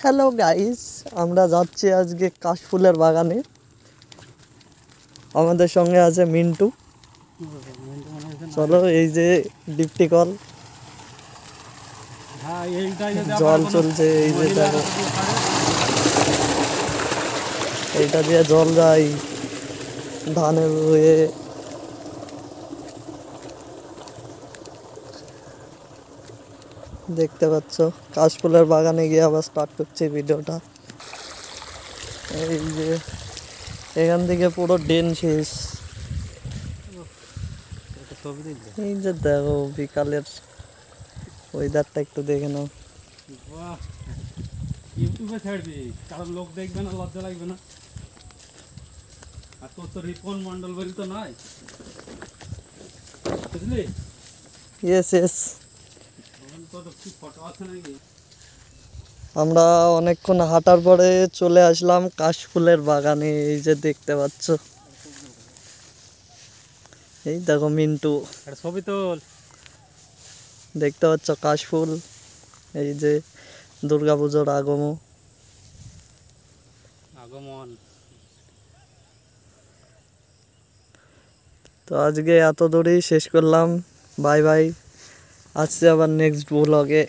Hello guys, আমরা যাচ্ছি আজকে কাশফুলের বাগানে। আমাদের সঙ্গে আছে মিন্টু। চলো, এই যে ডিপটি কল, জল চলছে। এই যে দেখো, এইটা দিয়ে জল যায় ধানের হয়ে। দেখতে পাচ্ছ, কাশফুলের বাগানে গিয়ে আবার স্টার্ট করছি ভিডিওটা। এই যে এখান থেকে পুরো ডেন শেষ। এই যে দেখো, বিকালের ওয়েদারটা একটু দেখে নাও। ইউটিউবে ছাড়বি, কারণ লোক দেখবে না, লজ্জা লাগবে না। আর তোর তো রিপন মন্ডল বলি তো নয়, বুঝলি? Yes yes. তোর কি ফটো আছে নাকি? আমরা অনেকক্ষণ হাঁটার পরে চলে আসলাম কাশফুলের বাগানে। এই যে দেখতে পাচ্ছ, এই দেখো মিন্টু, একটা ছবি তোল। দেখতে পাচ্ছ কাশফুল। এই যে দুর্গাপুজোর আগমন। তো আজকে এত দূরেই শেষ করলাম। বাই বাই, আসছি আবার নেক্সট ব্লগে।